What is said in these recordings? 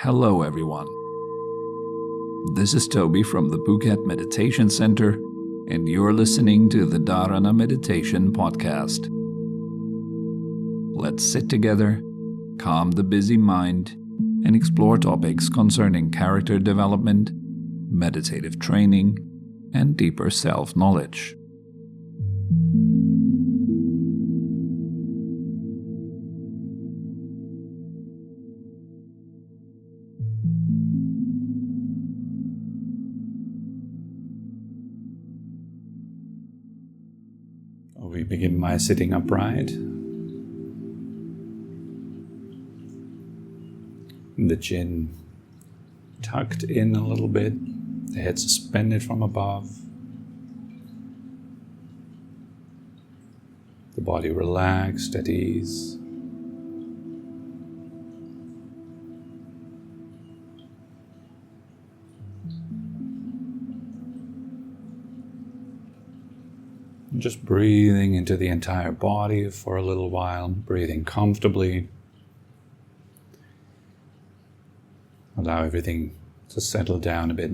Hello everyone. This is Tobi from the Phuket Meditation Center, and you're listening to the Dharana Meditation Podcast. Let's sit together, calm the busy mind, and explore topics concerning character development, meditative training, and deeper self-knowledge. We begin by sitting upright. The chin tucked in a little bit, the head suspended from above. The body relaxed at ease. Just breathing into the entire body for a little while, breathing comfortably. Allow everything to settle down a bit.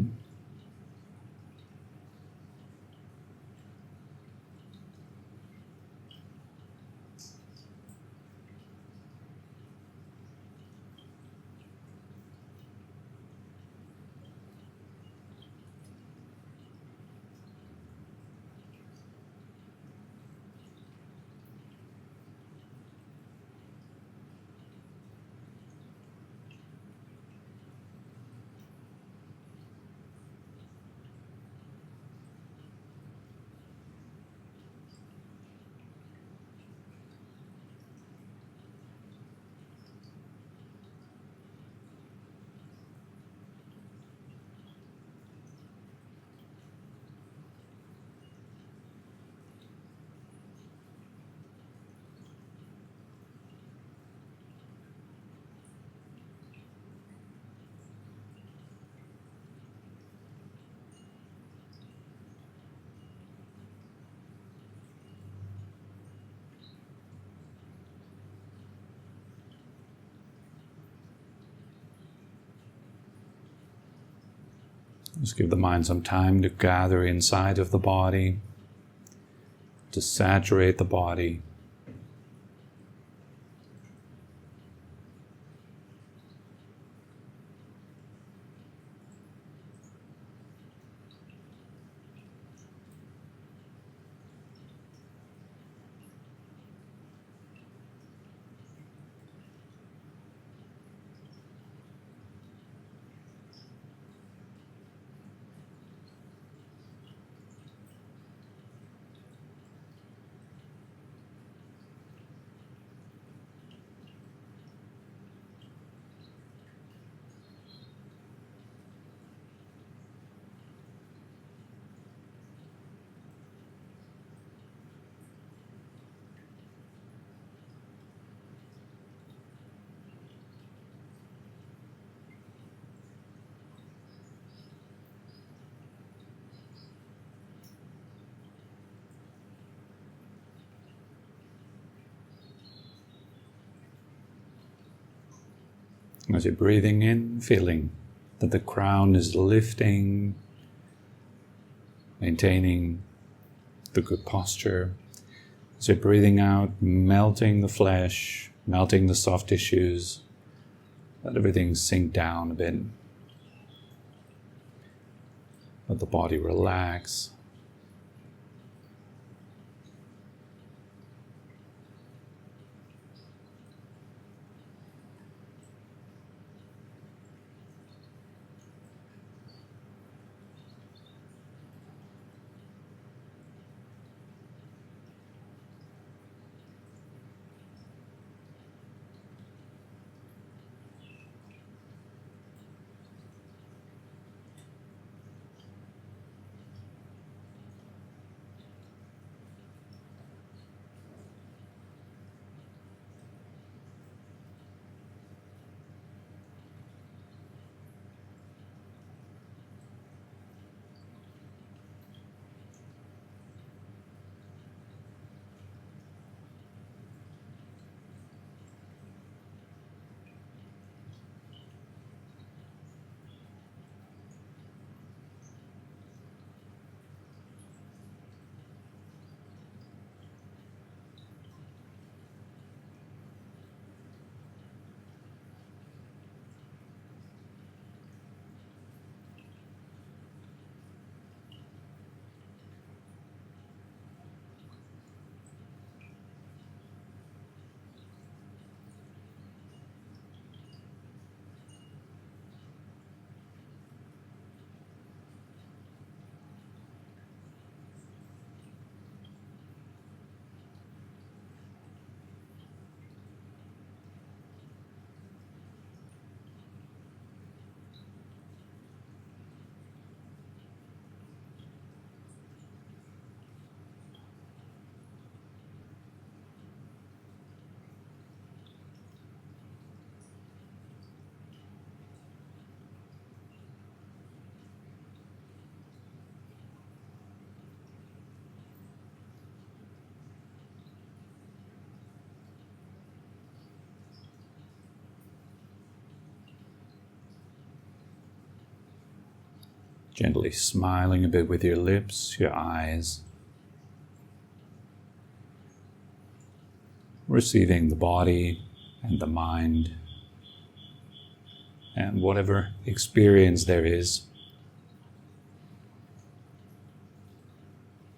Just give the mind some time to gather inside of the body, to saturate the body. As you're breathing in, feeling that the crown is lifting, maintaining the good posture. As you're breathing out, melting the flesh, melting the soft tissues, let everything sink down a bit. Let the body relax. Gently smiling a bit with your lips, your eyes. Receiving the body and the mind and whatever experience there is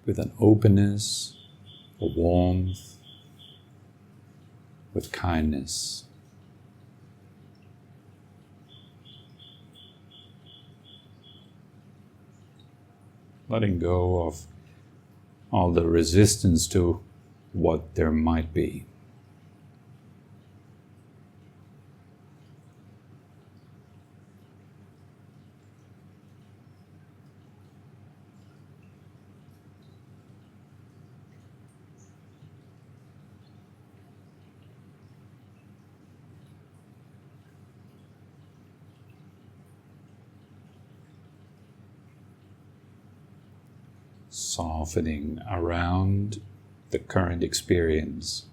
with an openness, a warmth, with kindness. Letting go of all the resistance to what there might be. Softening around the current experience.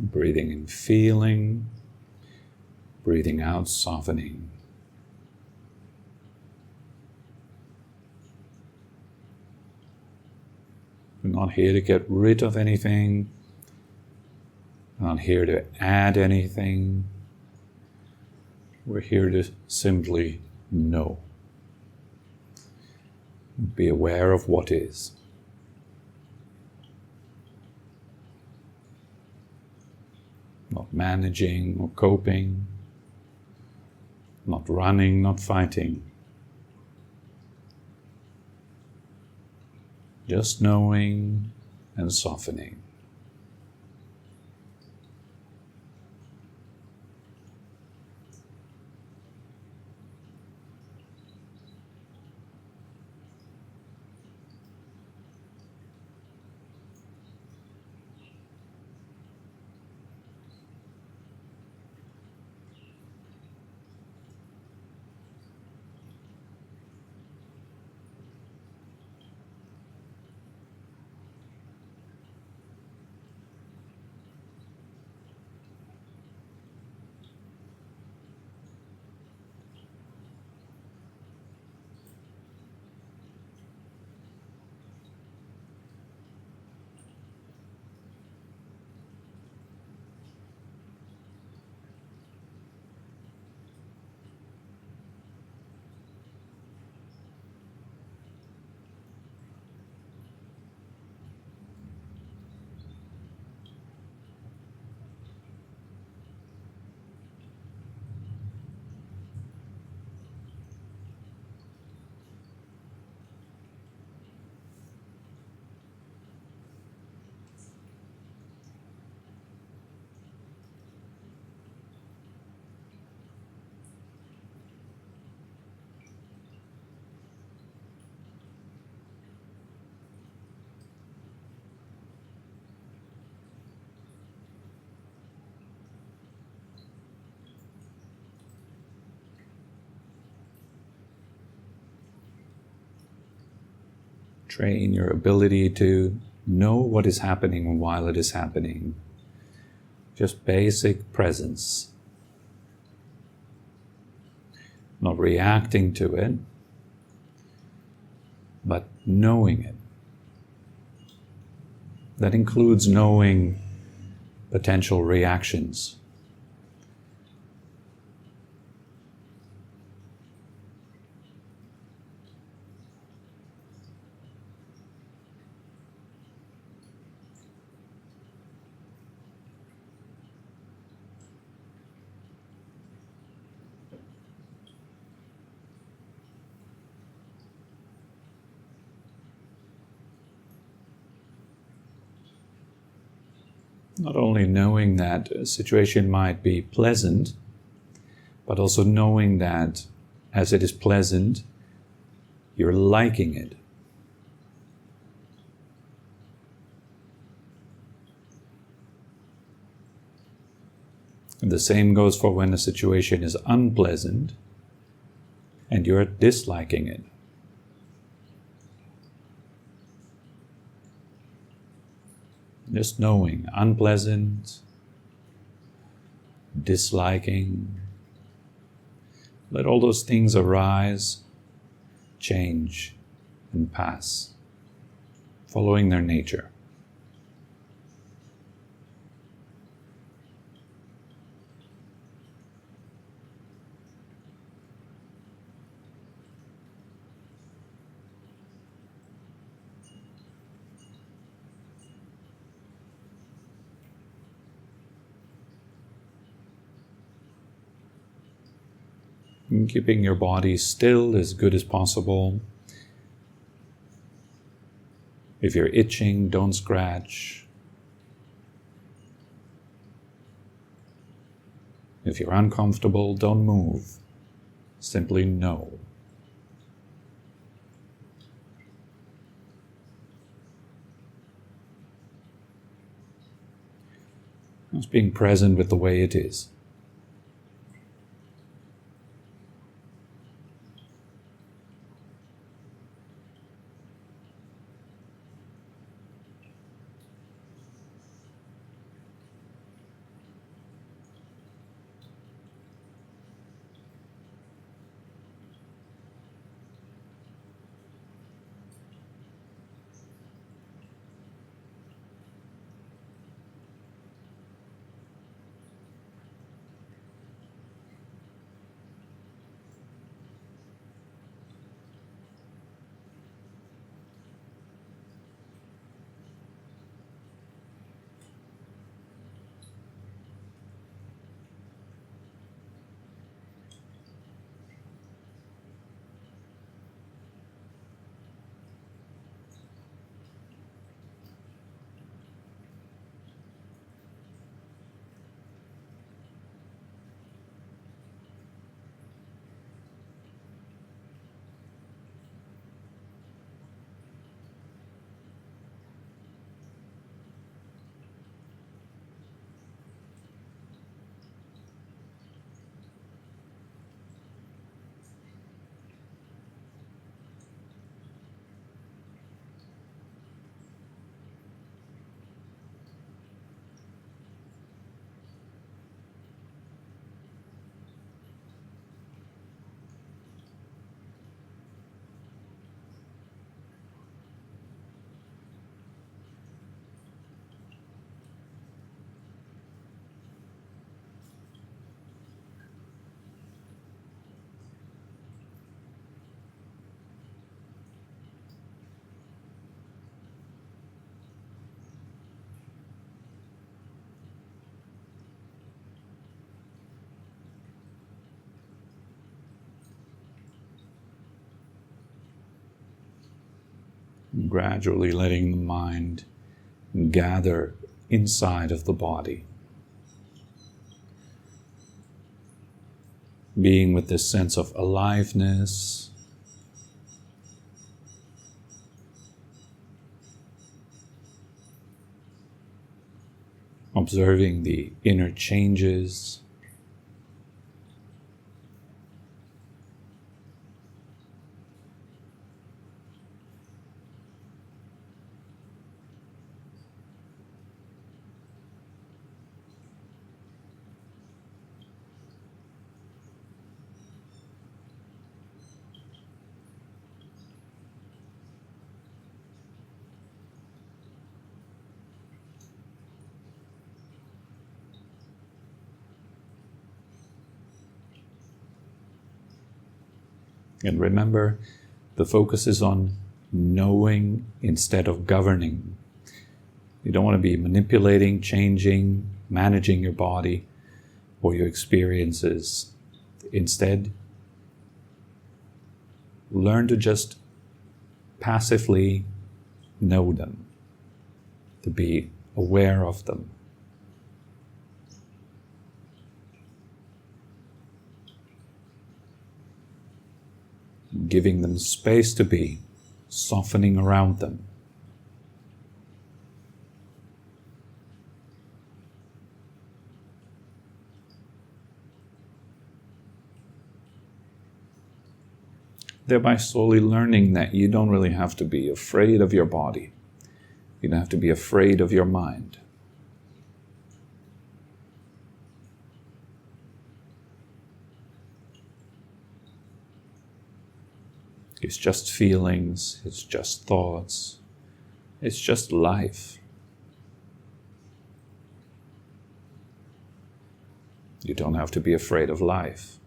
Breathing in feeling, breathing out softening. We're not here to get rid of anything. We're not here to add anything. We're here to simply know. Be aware of what is. Not managing or coping, not running, not fighting. Just knowing and softening. Train your ability to know what is happening while it is happening. Just basic presence. not reacting to it, but knowing it. That includes knowing potential reactions. Not only knowing that a situation might be pleasant, but also knowing that as it is pleasant, you're liking it. And the same goes for when a situation is unpleasant and you're disliking it. Just knowing, unpleasant, disliking. Let all those things arise, change, and pass, following their nature. And keeping your body still as good as possible. If you're itching, don't scratch. If you're uncomfortable, don't move. Simply know. Just being present with the way it is. Gradually letting the mind gather inside of the body. Being with this sense of aliveness, observing the inner changes, And remember, the focus is on knowing instead of governing. You don't want to be manipulating, changing, managing your body or your experiences. Instead, learn to just passively know them, to be aware of them. Giving them space to be, softening around them. Thereby slowly learning that you don't really have to be afraid of your body. You don't have to be afraid of your mind. It's just feelings, it's just thoughts, it's just life. You don't have to be afraid of life.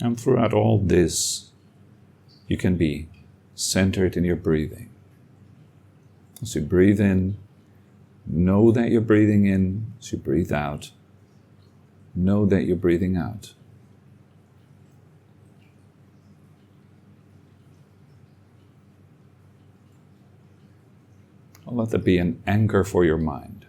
And throughout all this, you can be centered in your breathing. As you breathe in, know that you're breathing in. As you breathe out, know that you're breathing out. Let there be an anchor for your mind.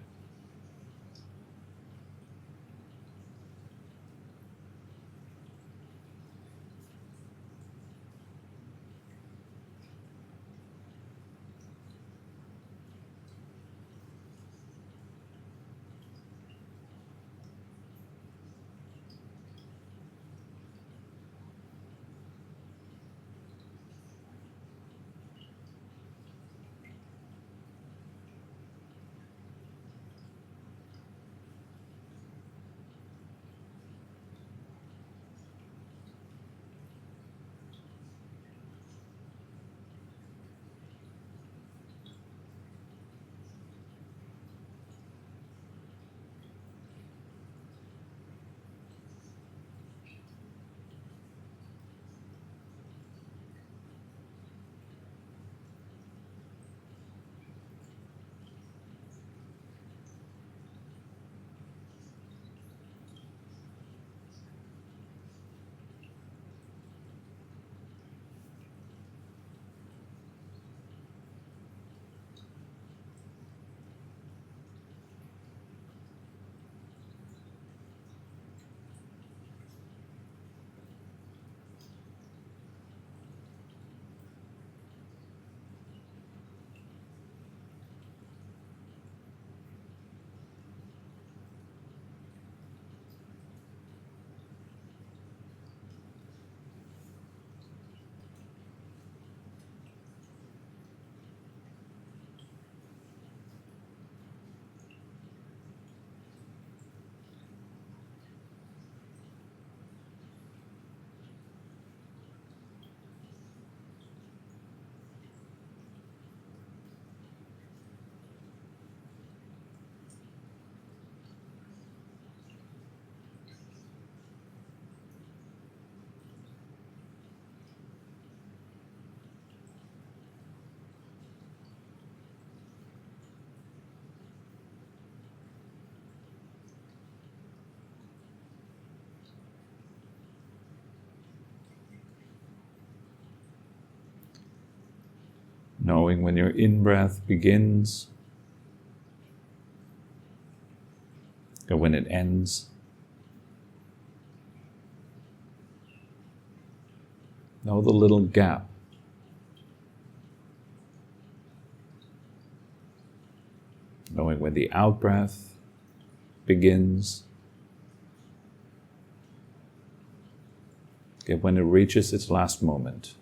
knowing when your in-breath begins or when it ends. Know the little gap. Knowing when the out-breath begins, okay, when it reaches its last moment.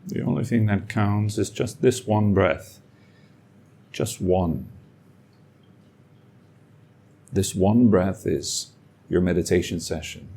The only thing that counts is just this one breath. Just one. This one breath is your meditation session.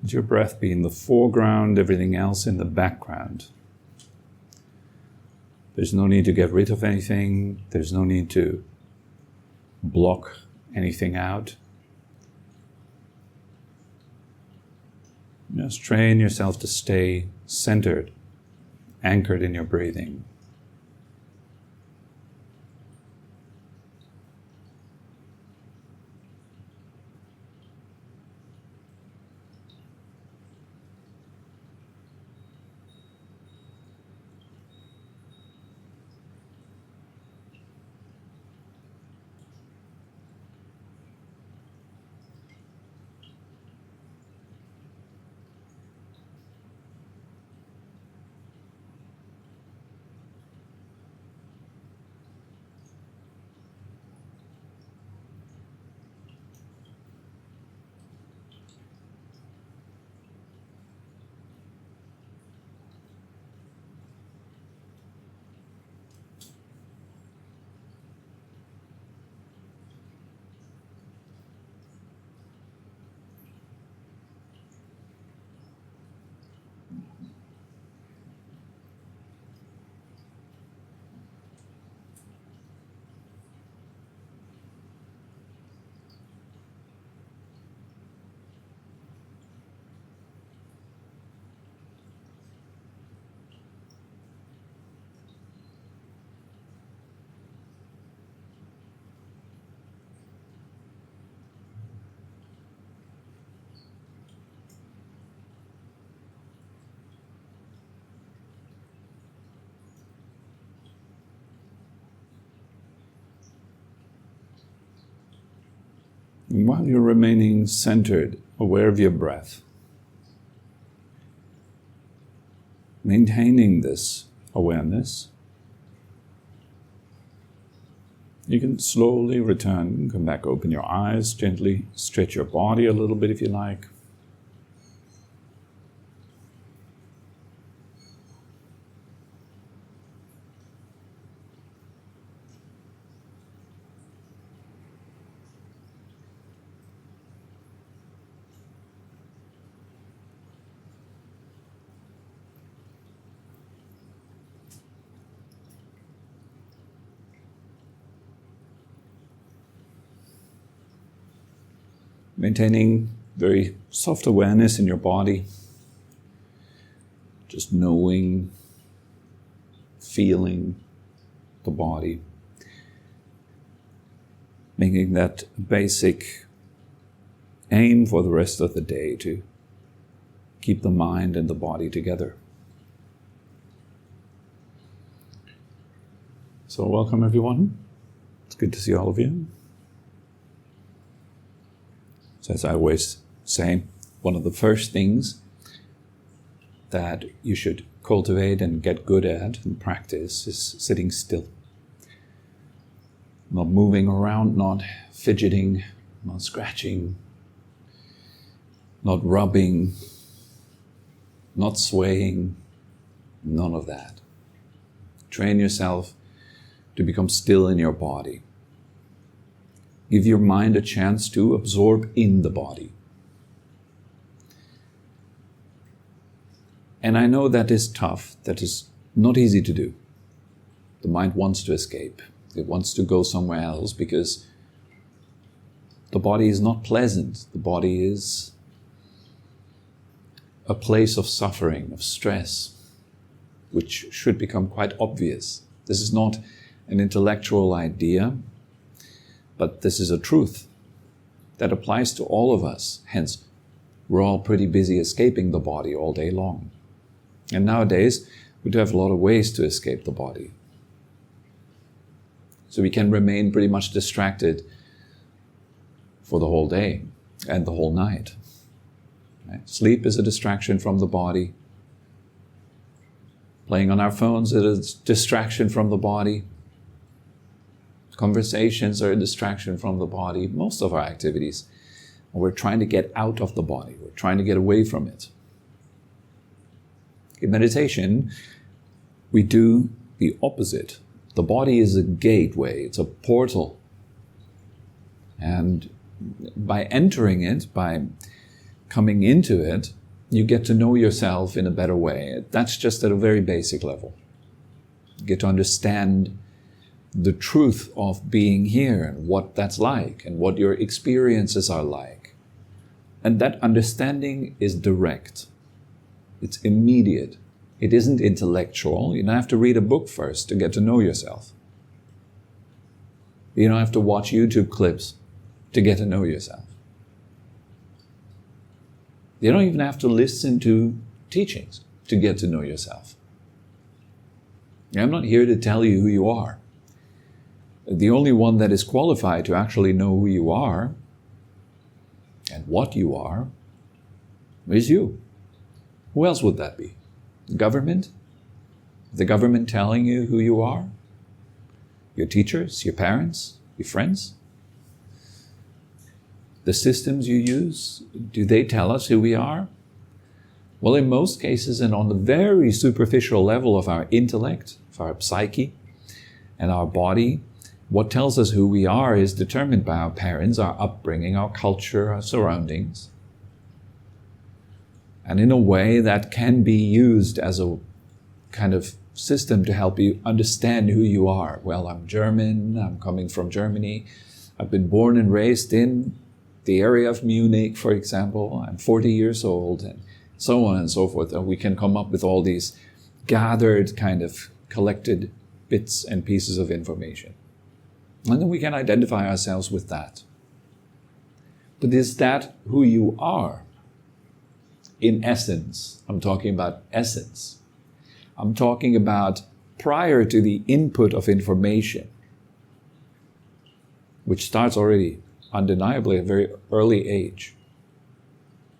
Let your breath be in the foreground, everything else in the background. There's no need to get rid of anything. There's no need to block anything out. Just train yourself to stay centered, anchored in your breathing. And while you're remaining centered, aware of your breath, maintaining this awareness, you can slowly return, come back, open your eyes, gently stretch your body a little bit if you like. Maintaining very soft awareness in your body, just knowing, feeling the body, making that basic aim for the rest of the day to keep the mind and the body together. So welcome everyone. It's good to see all of you. So as I always say, one of the first things that you should cultivate and get good at and practice is sitting still. Not moving around, not fidgeting, not scratching, not rubbing, not swaying, none of that. Train yourself to become still in your body. Give your mind a chance to absorb in the body. And I know that is tough, that is not easy to do. The mind wants to escape. It wants to go somewhere else because the body is not pleasant. The body is a place of suffering, of stress, which should become quite obvious. This is not an intellectual idea, but this is a truth that applies to all of us. Hence, we're all pretty busy escaping the body all day long. And nowadays, we do have a lot of ways to escape the body. So we can remain pretty much distracted for the whole day and the whole night. Right? Sleep is a distraction from the body. Playing on our phones is a distraction from the body. Conversations are a distraction from the body. Most of our activities, we're trying to get out of the body. We're trying to get away from it. In meditation, we do the opposite. The body is a gateway. It's a portal. And by entering it, by coming into it, you get to know yourself in a better way. That's just at a very basic level. You get to understand the truth of being here and what that's like and what your experiences are like. And that understanding is direct. It's immediate. It isn't intellectual. You don't have to read a book first to get to know yourself. You don't have to watch YouTube clips to get to know yourself. You don't even have to listen to teachings to get to know yourself. I'm not here to tell you who you are. The only one that is qualified to actually know who you are and what you are is you. Who else would that be? The government? The government telling you who you are? Your teachers, your parents, your friends? The systems you use, do they tell us who we are? Well, in most cases, and on the very superficial level of our intellect, of our psyche, and our body, what tells us who we are is determined by our parents, our upbringing, our culture, our surroundings. And in a way that can be used as a kind of system to help you understand who you are. Well, I'm German, I'm coming from Germany, I've been born and raised in the area of Munich, for example, I'm 40 years old, and so on and so forth. And we can come up with all these gathered kind of collected bits and pieces of information. And then we can identify ourselves with that. But is that who you are? In essence, I'm talking about essence. I'm talking about prior to the input of information, which starts already undeniably at a very early age.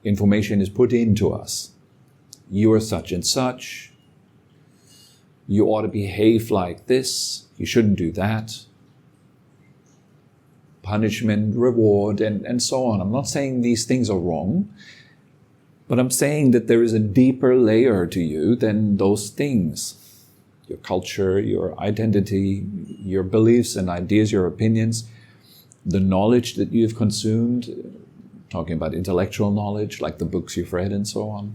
Information is put into us. You are such and such. You ought to behave like this. You shouldn't do that. Punishment, reward, and so on. I'm not saying these things are wrong, but I'm saying that there is a deeper layer to you than those things. Your culture, your identity, your beliefs and ideas, your opinions, the knowledge that you've consumed, talking about intellectual knowledge, like the books you've read and so on.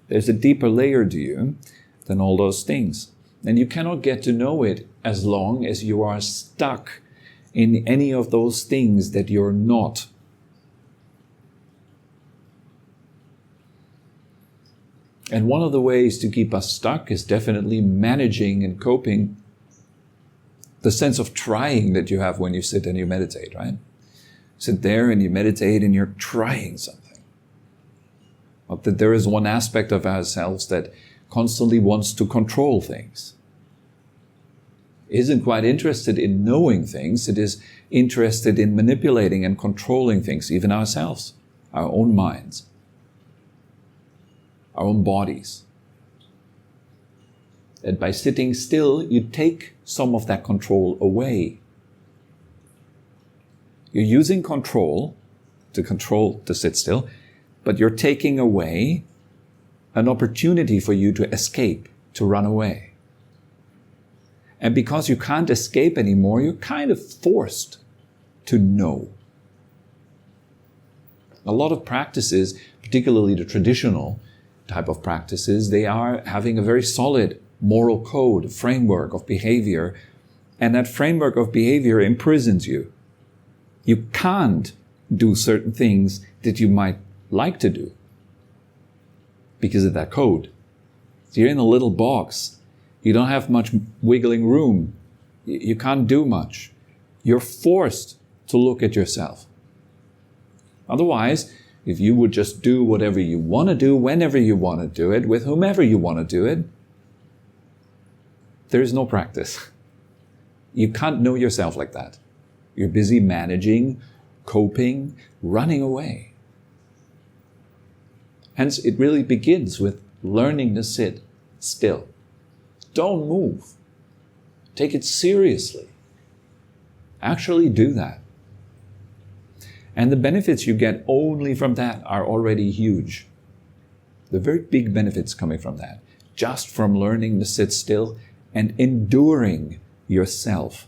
There's a deeper layer to you than all those things. And you cannot get to know it as long as you are stuck in any of those things that you're not. And one of the ways to keep us stuck is definitely managing and coping the sense of trying that you have when you sit and you meditate, right? Sit there and you meditate and you're trying something. But that there is one aspect of ourselves that constantly wants to control things. Isn't quite interested in knowing things, it is interested in manipulating and controlling things, even ourselves, our own minds, our own bodies. And by sitting still, you take some of that control away. You're using control to sit still, but you're taking away an opportunity for you to escape, to run away. And because you can't escape anymore, you're kind of forced to know. A lot of practices, particularly the traditional type of practices, they are having a very solid moral code, framework of behavior, and that framework of behavior imprisons you. You can't do certain things that you might like to do because of that code. So you're in a little box. You don't have much wiggling room. You can't do much. You're forced to look at yourself. Otherwise, if you would just do whatever you want to do, whenever you want to do it, with whomever you want to do it, there is no practice. You can't know yourself like that. You're busy managing, coping, running away. Hence, it really begins with learning to sit still. Don't move. Take it seriously. Actually do that. And the benefits you get only from that are already huge. The very big benefits coming from that, just from learning to sit still and enduring yourself,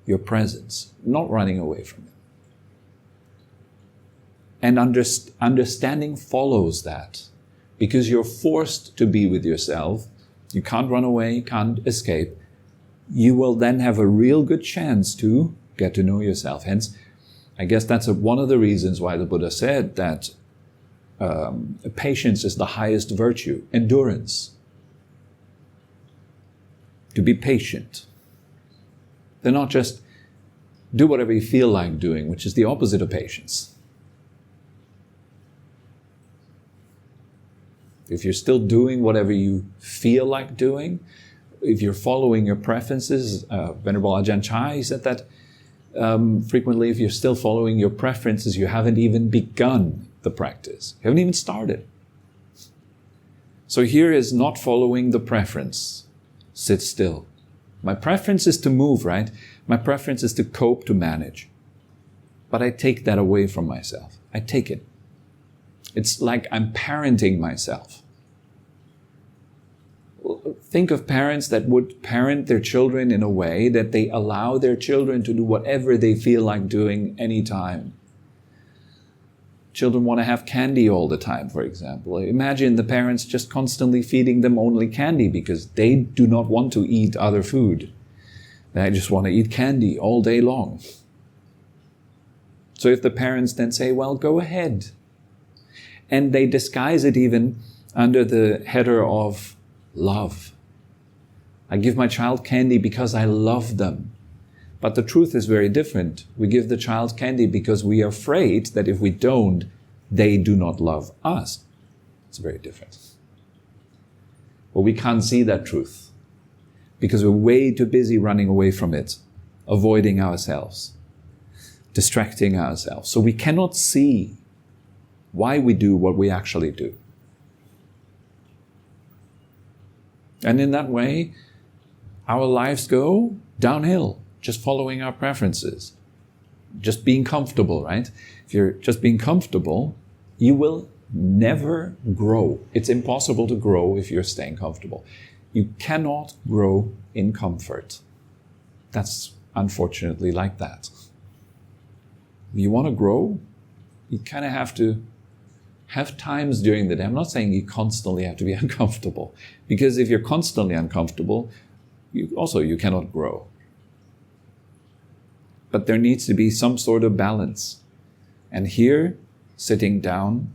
your presence, not running away from it. And understanding follows that, because you're forced to be with yourself. You can't run away, you can't escape. You will then have a real good chance to get to know yourself. Hence, I guess that's one of the reasons why the Buddha said that patience is the highest virtue, endurance. To be patient. They're not just do whatever you feel like doing, which is the opposite of patience. If you're still doing whatever you feel like doing, if you're following your preferences, Venerable Ajahn Chai said that frequently, if you're still following your preferences, you haven't even begun the practice. You haven't even started. So here is not following the preference. Sit still. My preference is to move, right? My preference is to cope, to manage. But I take that away from myself. I take it. It's like I'm parenting myself. Think of parents that would parent their children in a way that they allow their children to do whatever they feel like doing anytime. Children want to have candy all the time, for example. Imagine the parents just constantly feeding them only candy because they do not want to eat other food. They just want to eat candy all day long. So if the parents then say, well, go ahead. And they disguise it even under the header of love. I give my child candy because I love them. But the truth is very different. We give the child candy because we are afraid that if we don't, they do not love us. It's very different. Well, we can't see that truth because we're way too busy running away from it, avoiding ourselves. distracting ourselves. So we cannot see why we do what we actually do. And in that way, our lives go downhill, just following our preferences. Just being comfortable, right? If you're just being comfortable, you will never grow. It's impossible to grow if you're staying comfortable. You cannot grow in comfort. That's unfortunately like that. If you want to grow, you kind of have to have times during the day. I'm not saying you constantly have to be uncomfortable, because if you're constantly uncomfortable, you cannot grow. But there needs to be some sort of balance. And here, sitting down,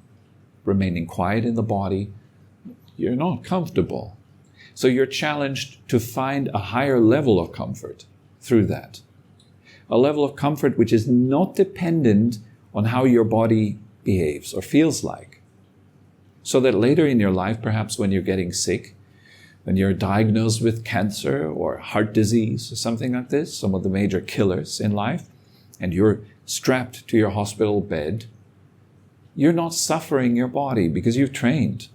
remaining quiet in the body, you're not comfortable. So you're challenged to find a higher level of comfort through that. A level of comfort which is not dependent on how your body behaves or feels like. So that later in your life, perhaps when you're getting sick, when you're diagnosed with cancer or heart disease or something like this, some of the major killers in life, and you're strapped to your hospital bed, you're not suffering your body because you've trained.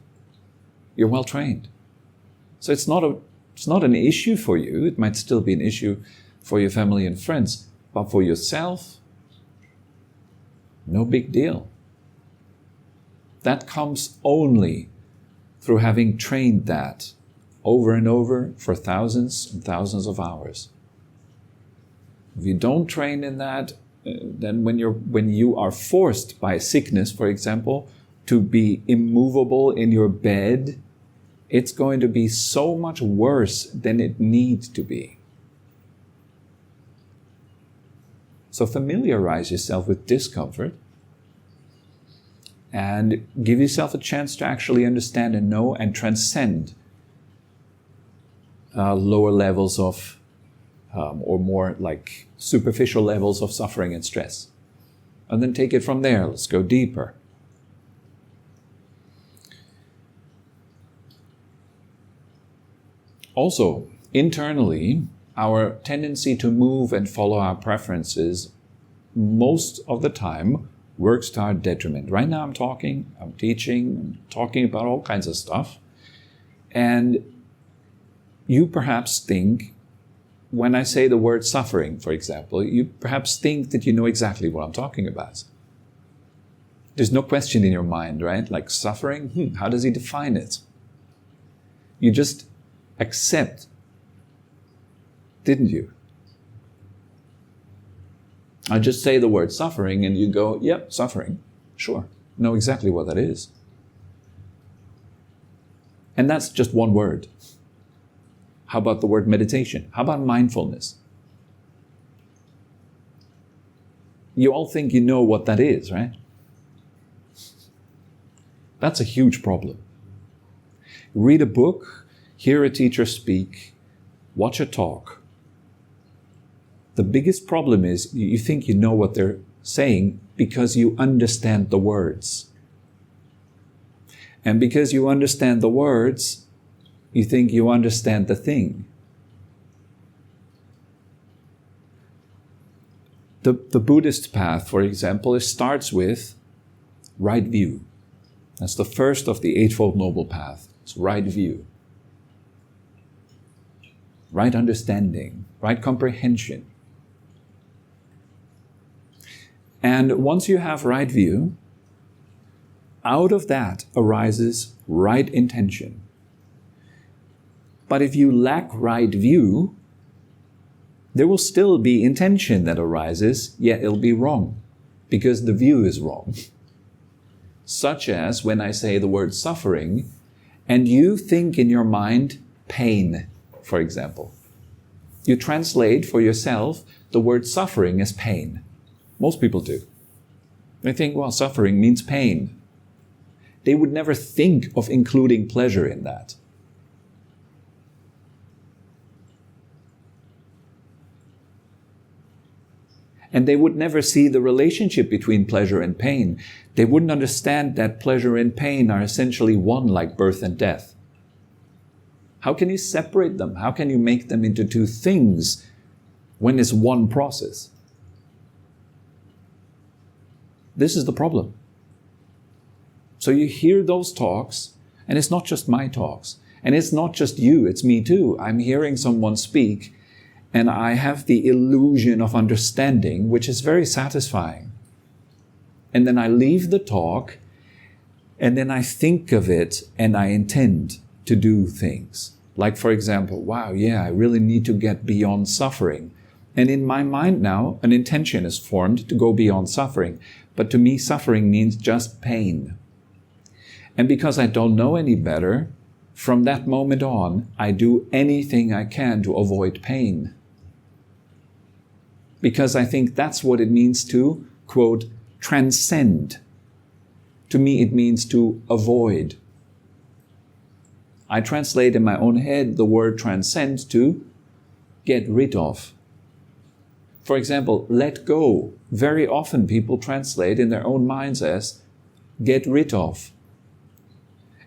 You're well trained. So it's not an issue for you. It might still be an issue for your family and friends, but for yourself, no big deal. That comes only through having trained that over and over for thousands and thousands of hours. If you don't train in that, then when you are forced by sickness, for example, to be immovable in your bed, it's going to be so much worse than it needs to be. So familiarize yourself with discomfort and give yourself a chance to actually understand and know and transcend lower levels of, or more like superficial levels of suffering and stress. And then take it from there. Let's go deeper. Also, internally, our tendency to move and follow our preferences most of the time works to our detriment. Right now I'm teaching, I'm talking about all kinds of stuff. And you perhaps think, when I say the word suffering, for example, you perhaps think that you know exactly what I'm talking about. There's no question in your mind, right? Like suffering, how does he define it? You just accept, didn't you? I just say the word suffering and you go, yep, suffering. Sure, know exactly what that is. And that's just one word. How about the word meditation? How about mindfulness? You all think you know what that is, right? That's a huge problem. Read a book, hear a teacher speak, watch a talk. The biggest problem is you think you know what they're saying because you understand the words. And because you understand the words, you think you understand the thing. The Buddhist path, for example, it starts with right view. That's the first of the Eightfold Noble Path. It's right view. Right understanding, right comprehension. And once you have right view, out of that arises right intention. But if you lack right view, there will still be intention that arises, yet it'll be wrong, because the view is wrong. Such as when I say the word suffering, and you think in your mind pain, for example. You translate for yourself the word suffering as pain. Most people do. They think, well, suffering means pain. They would never think of including pleasure in that. And they would never see the relationship between pleasure and pain. They wouldn't understand that pleasure and pain are essentially one, like birth and death. How can you separate them? How can you make them into two things when it's one process? This is the problem. So you hear those talks, and it's not just my talks, and it's not just you, it's me too. I'm hearing someone speak, and I have the illusion of understanding, which is very satisfying. And then I leave the talk, and then I think of it, and I intend to do things. Like, for example, wow, yeah, I really need to get beyond suffering. And in my mind now, an intention is formed to go beyond suffering. But to me, suffering means just pain. And because I don't know any better, from that moment on, I do anything I can to avoid pain. Because I think that's what it means to, quote, transcend. To me, it means to avoid. I translate in my own head the word transcend to get rid of. For example, let go. Very often people translate in their own minds as get rid of.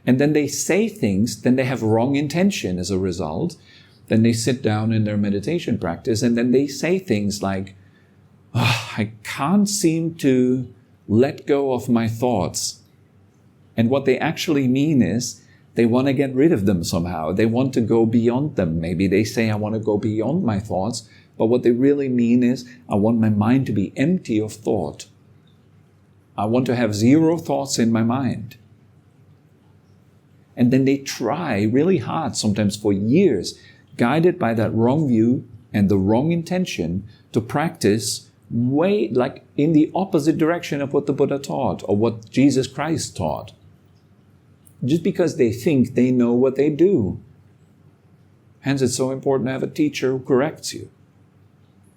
And then they say things, then they have wrong intention as a result. Then they sit down in their meditation practice and then they say things like, I can't seem to let go of my thoughts. And what they actually mean is, they want to get rid of them somehow. They want to go beyond them. Maybe they say, I want to go beyond my thoughts. But what they really mean is, I want my mind to be empty of thought. I want to have zero thoughts in my mind. And then they try really hard, sometimes for years, guided by that wrong view and the wrong intention, to practice way like in the opposite direction of what the Buddha taught or what Jesus Christ taught. Just because they think they know what they do. Hence, it's so important to have a teacher who corrects you.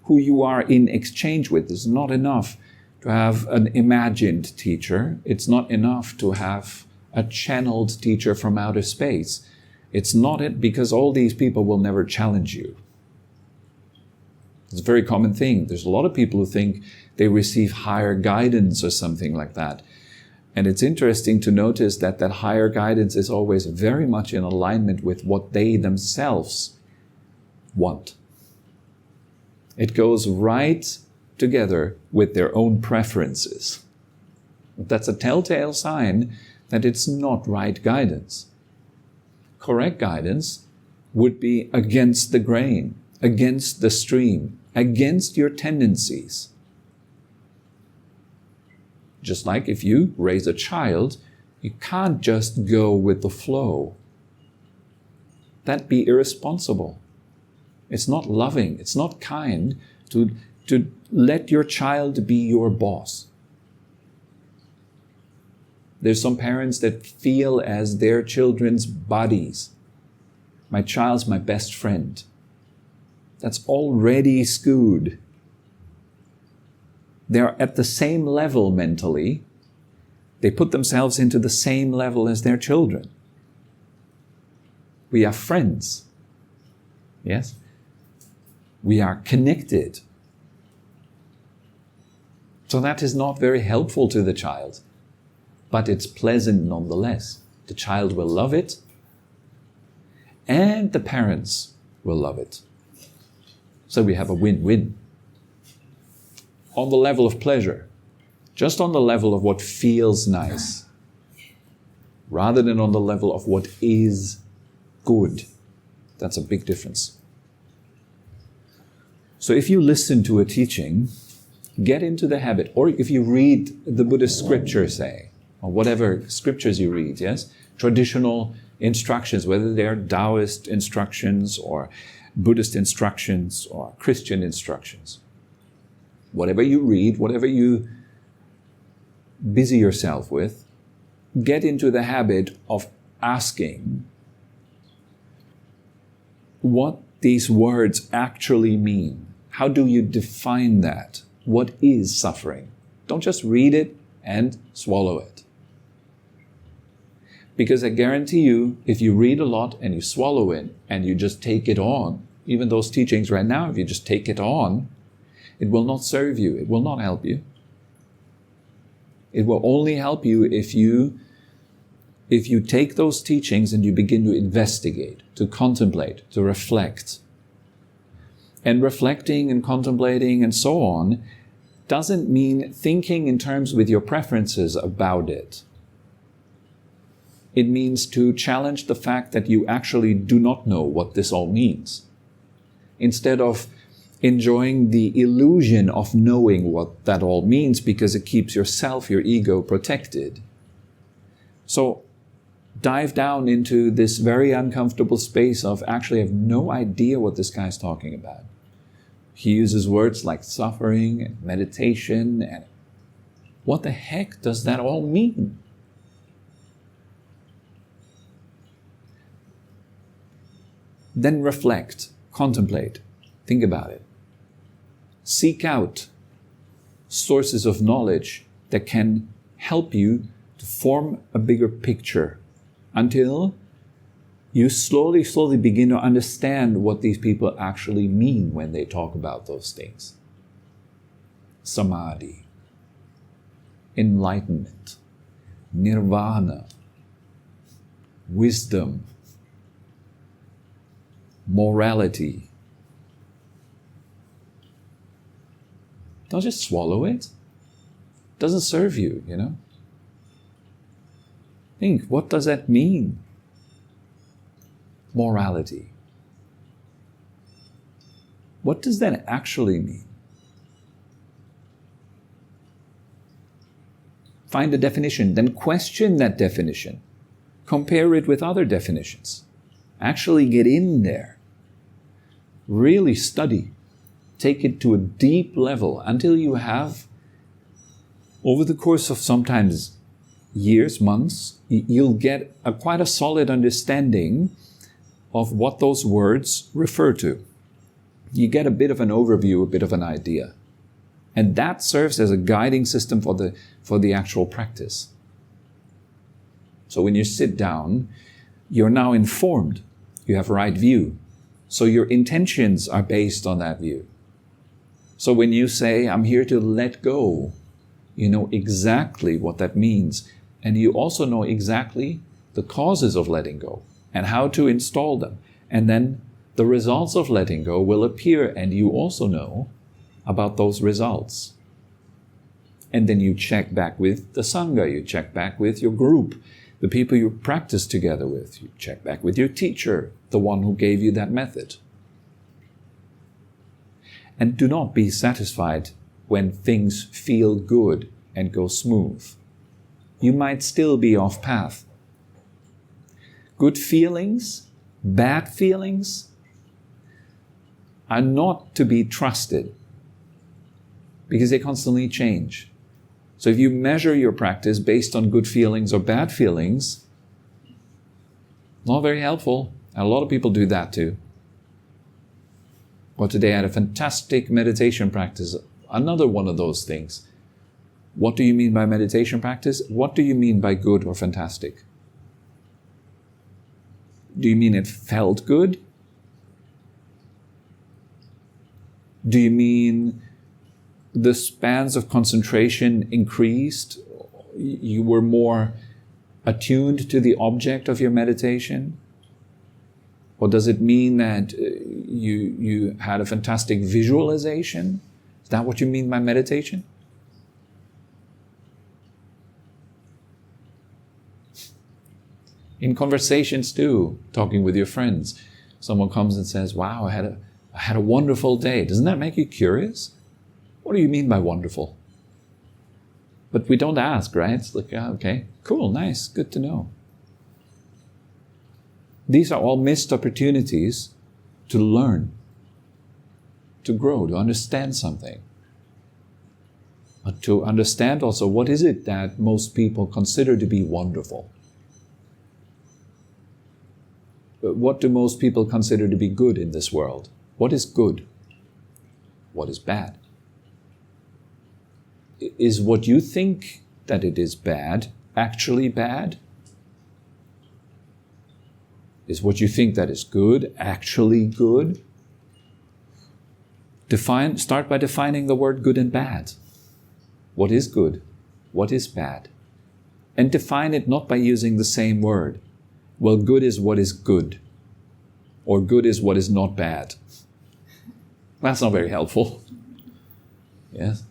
Who you are in exchange with. It's not enough to have an imagined teacher. It's not enough to have a channeled teacher from outer space. It's not it, because all these people will never challenge you. It's a very common thing. There's a lot of people who think they receive higher guidance or something like that. And it's interesting to notice that that higher guidance is always very much in alignment with what they themselves want. It goes right together with their own preferences. That's a telltale sign that it's not right guidance. Correct guidance would be against the grain, against the stream, against your tendencies. Just like if you raise a child, you can't just go with the flow. That'd be irresponsible. It's not loving, it's not kind to let your child be your boss. There's some parents that feel as their children's bodies. My child's my best friend. That's already skewed. They're at the same level mentally. They put themselves into the same level as their children. We are friends. Yes? We are connected. So that is not very helpful to the child, but it's pleasant nonetheless. The child will love it, and the parents will love it. So we have a win-win. On the level of pleasure, just on the level of what feels nice, rather than on the level of what is good. That's a big difference. So if you listen to a teaching, get into the habit, or if you read the Buddhist scripture, say, or whatever scriptures you read, yes, traditional instructions, whether they're Taoist instructions or Buddhist instructions or Christian instructions. Whatever you read, whatever you busy yourself with, get into the habit of asking what these words actually mean. How do you define that? What is suffering? Don't just read it and swallow it. Because I guarantee you, if you read a lot and you swallow it and you just take it on, even those teachings right now, if you just take it on, it will not serve you. It will not help you. It will only help you if you take those teachings and you begin to investigate, to contemplate, to reflect. And reflecting and contemplating and so on doesn't mean thinking in terms with your preferences about it. It means to challenge the fact that you actually do not know what this all means. Instead of enjoying the illusion of knowing what that all means because it keeps yourself, your ego, protected. So dive down into this very uncomfortable space of actually have no idea what this guy's talking about. He uses words like suffering and meditation, and what the heck does that all mean? Then reflect, contemplate, think about it. Seek out sources of knowledge that can help you to form a bigger picture until you slowly begin to understand what these people actually mean when they talk about those things. Samadhi, enlightenment, nirvana, wisdom, morality. Don't just swallow it. It doesn't serve you, you know. Think, what does that mean? Morality. What does that actually mean? Find a definition, then question that definition. Compare it with other definitions. Actually get in there. Really study. Take it to a deep level until you have, over the course of sometimes years, months, you'll get quite a solid understanding of what those words refer to. You get a bit of an overview, a bit of an idea. And that serves as a guiding system for the actual practice. So when you sit down, you're now informed. You have a right view. So your intentions are based on that view. So when you say, I'm here to let go, you know exactly what that means. And you also know exactly the causes of letting go and how to install them. And then the results of letting go will appear, and you also know about those results. And then you check back with the Sangha, you check back with your group, the people you practice together with, you check back with your teacher, the one who gave you that method. And do not be satisfied when things feel good and go smooth. You might still be off path. Good feelings, bad feelings are not to be trusted because they constantly change. So if you measure your practice based on good feelings or bad feelings, not very helpful. And a lot of people do that too. Or today I had a fantastic meditation practice, another one of those things. What do you mean by meditation practice? What do you mean by good or fantastic? Do you mean it felt good? Do you mean the spans of concentration increased? You were more attuned to the object of your meditation? Or does it mean that you had a fantastic visualization? Is that what you mean by meditation? In conversations too, talking with your friends, someone comes and says, wow, I had a wonderful day. Doesn't that make you curious? What do you mean by wonderful? But we don't ask, right? It's like, okay, cool, nice, good to know. These are all missed opportunities to learn, to grow, to understand something. But to understand also what is it that most people consider to be wonderful. What do most people consider to be good in this world? What is good? What is bad? Is what you think that it is bad actually bad? Is what you think that is good actually good? Start by defining the word good and bad. What is good? What is bad? And define it not by using the same word. Well, good is what is good. Or good is what is not bad. That's not very helpful. Yes?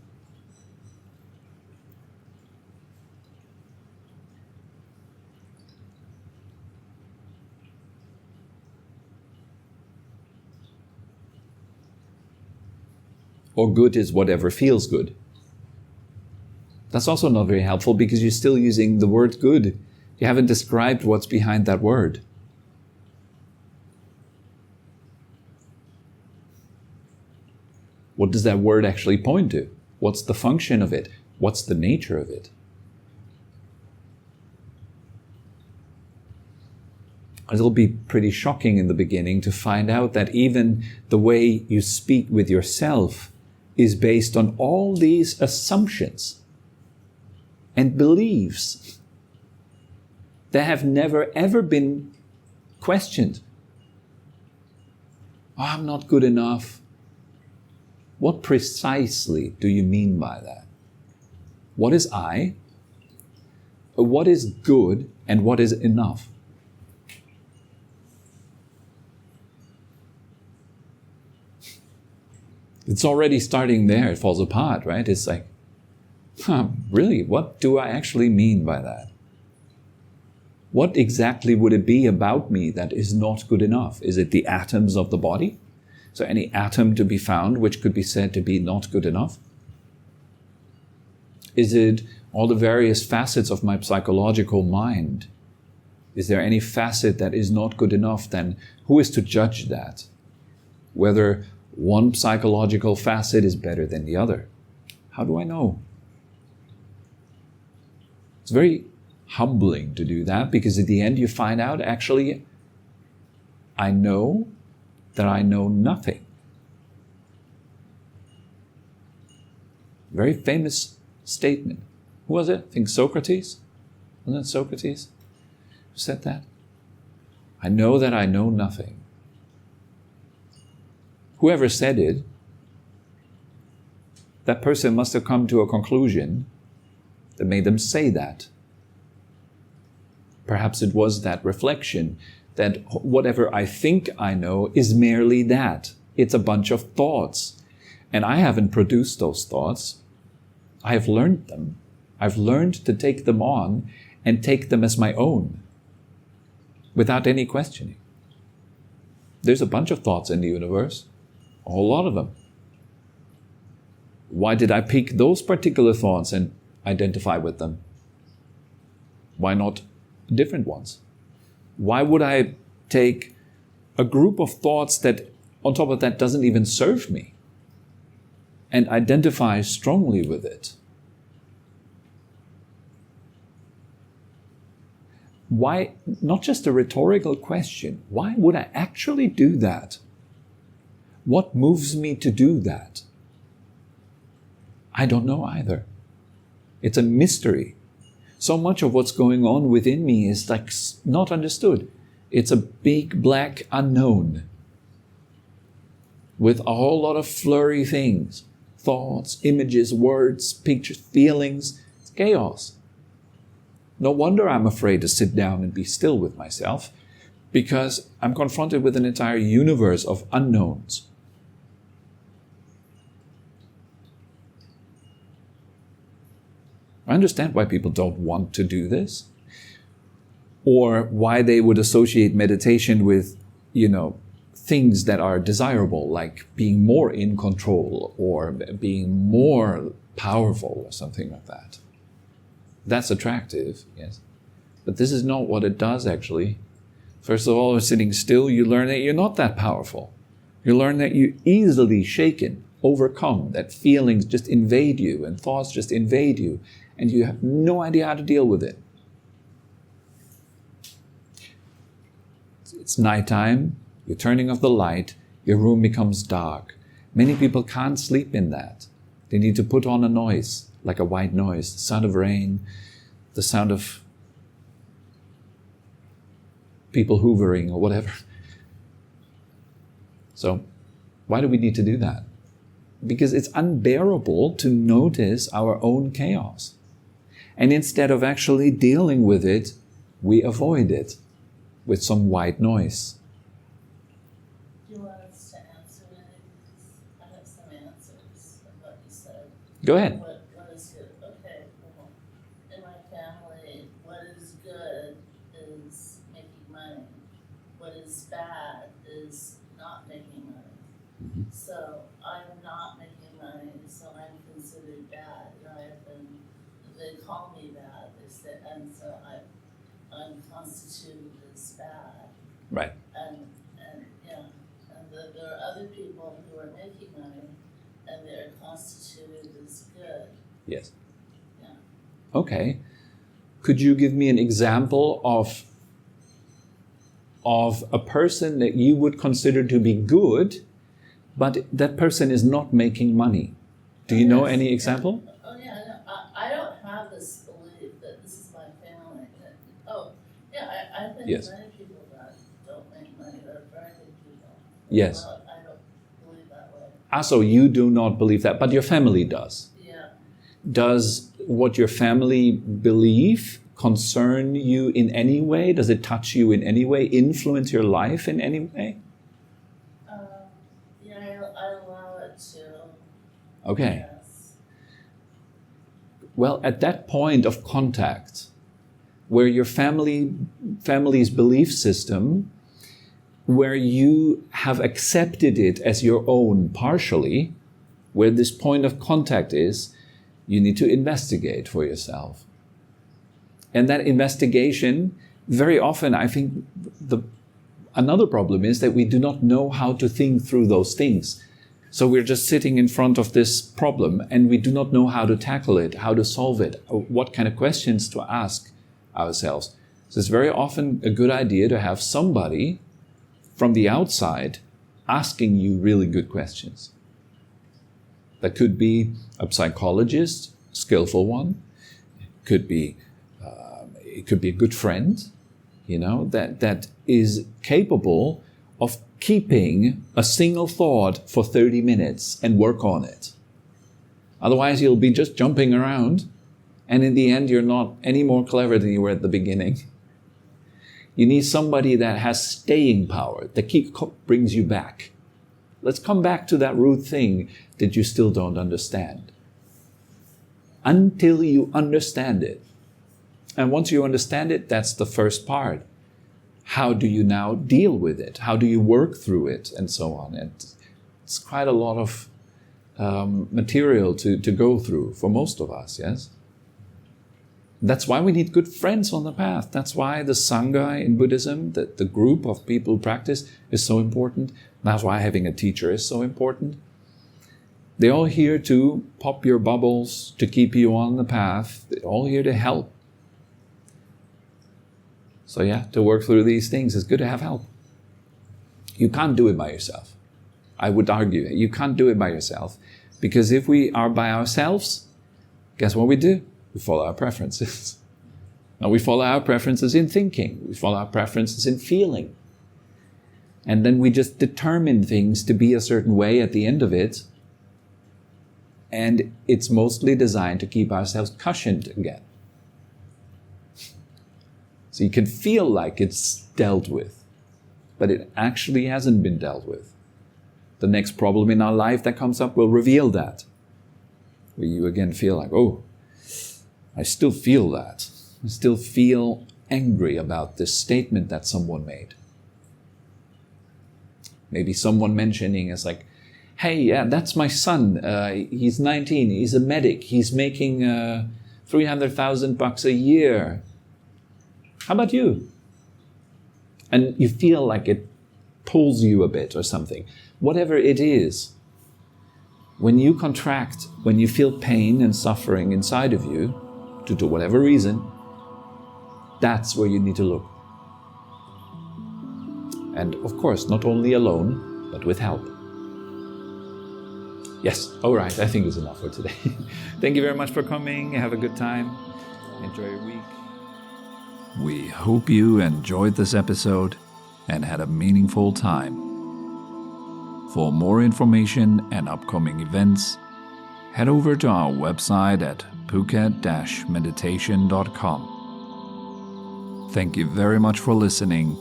or good is whatever feels good. That's also not very helpful because you're still using the word good. You haven't described what's behind that word. What does that word actually point to? What's the function of it? What's the nature of it? It'll be pretty shocking in the beginning to find out that even the way you speak with yourself is based on all these assumptions and beliefs that have never ever been questioned. Oh, I'm not good enough. What precisely do you mean by that? What is I? What is good and what is enough? It's already starting there, it falls apart, right? It's like, really, what do I actually mean by that? What exactly would it be about me that is not good enough? Is it the atoms of the body? So any atom to be found which could be said to be not good enough? Is it all the various facets of my psychological mind? Is there any facet that is not good enough? Then who is to judge that? Whether one psychological facet is better than the other. How do I know? It's very humbling to do that because at the end you find out actually I know that I know nothing. Very famous statement. Who was it? I think Socrates. Wasn't it Socrates who said that? I know that I know nothing. Whoever said it, that person must have come to a conclusion that made them say that. Perhaps it was that reflection that whatever I think I know is merely that. It's a bunch of thoughts. And I haven't produced those thoughts. I have learned them. I've learned to take them on and take them as my own without any questioning. There's a bunch of thoughts in the universe. A whole lot of them. Why did I pick those particular thoughts and identify with them? Why not different ones? Why would I take a group of thoughts that on top of that doesn't even serve me and identify strongly with it? Why, not just a rhetorical question, why would I actually do that? What moves me to do that? I don't know either. It's a mystery. So much of what's going on within me is like not understood. It's a big black unknown with a whole lot of flurry things. Thoughts, images, words, pictures, feelings. It's chaos. No wonder I'm afraid to sit down and be still with myself because I'm confronted with an entire universe of unknowns. I understand why people don't want to do this, or why they would associate meditation with, things that are desirable, like being more in control or being more powerful or something like that. That's attractive, yes. But this is not what it does, actually. First of all, sitting still, you learn that you're not that powerful. You learn that you're easily shaken, overcome, that feelings just invade you and thoughts just invade you, and you have no idea how to deal with it. It's nighttime, you're turning off the light, your room becomes dark. Many people can't sleep in that. They need to put on a noise, like a white noise, the sound of rain, the sound of people hoovering or whatever. So, why do we need to do that? Because it's unbearable to notice our own chaos. And instead of actually dealing with it, we avoid it with some white noise. Do you want us to answer it? I have some answers of what you said. Go ahead. What is good? Okay, well, in my family, what is good is making money. What is bad is not making money. Mm-hmm. So I'm not making money. so I'm considered bad. They call me bad. They say, and so I'm constituted as bad. Right. And there are other people who are making money, and they're constituted as good. Yes. Yeah. Okay. Could you give me an example of a person that you would consider to be good, but that person is not making money? Do you know any example? Oh yeah, I don't have this belief that this is my family. I think Yes. many people that don't make money are very good people. Yes. Well, I don't believe that way. So you do not believe that, but your family does. Yeah. Does what your family believe concern you in any way? Does it touch you in any way? Influence your life in any way? I allow it to. Okay. Yes. Well, at that point of contact, where your family's belief system, where you have accepted it as your own partially, where this point of contact is, you need to investigate for yourself. And that investigation, very often, I think another problem is that we do not know how to think through those things. So we're just sitting in front of this problem and we do not know how to tackle it, how to solve it, or what kind of questions to ask ourselves. So it's very often a good idea to have somebody from the outside asking you really good questions. That could be a psychologist, skillful one. It could be a good friend, that is capable of keeping a single thought for 30 minutes and work on it. Otherwise, you'll be just jumping around, and in the end, you're not any more clever than you were at the beginning. You need somebody that has staying power, that brings you back. Let's come back to that root thing that you still don't understand. Until you understand it. And once you understand it, that's the first part. How do you now deal with it? How do you work through it? And so on. And it's quite a lot of material to go through for most of us, yes? That's why we need good friends on the path. That's why the Sangha in Buddhism, the group of people who practice, is so important. That's why having a teacher is so important. They're all here to pop your bubbles, to keep you on the path. They're all here to help. So to work through these things, it's good to have help. You can't do it by yourself. I would argue you can't do it by yourself. Because if we are by ourselves, guess what we do? We follow our preferences. Now we follow our preferences in thinking. We follow our preferences in feeling. And then we just determine things to be a certain way at the end of it. And it's mostly designed to keep ourselves cushioned again. So you can feel like it's dealt with, but it actually hasn't been dealt with. The next problem in our life that comes up will reveal that. Where you again feel like, oh, I still feel that. I still feel angry about this statement that someone made. Maybe someone mentioning is like, hey, that's my son. He's 19. He's a medic. He's making $300,000 a year. How about you? And you feel like it pulls you a bit or something. Whatever it is, when you contract, when you feel pain and suffering inside of you, due to whatever reason, that's where you need to look. And of course, not only alone, but with help. Yes, all right, I think it's enough for today. Thank you very much for coming. Have a good time. Enjoy your week. We hope you enjoyed this episode and had a meaningful time. For more information and upcoming events, head over to our website at phuket-meditation.com. Thank you very much for listening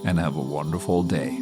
and have a wonderful day.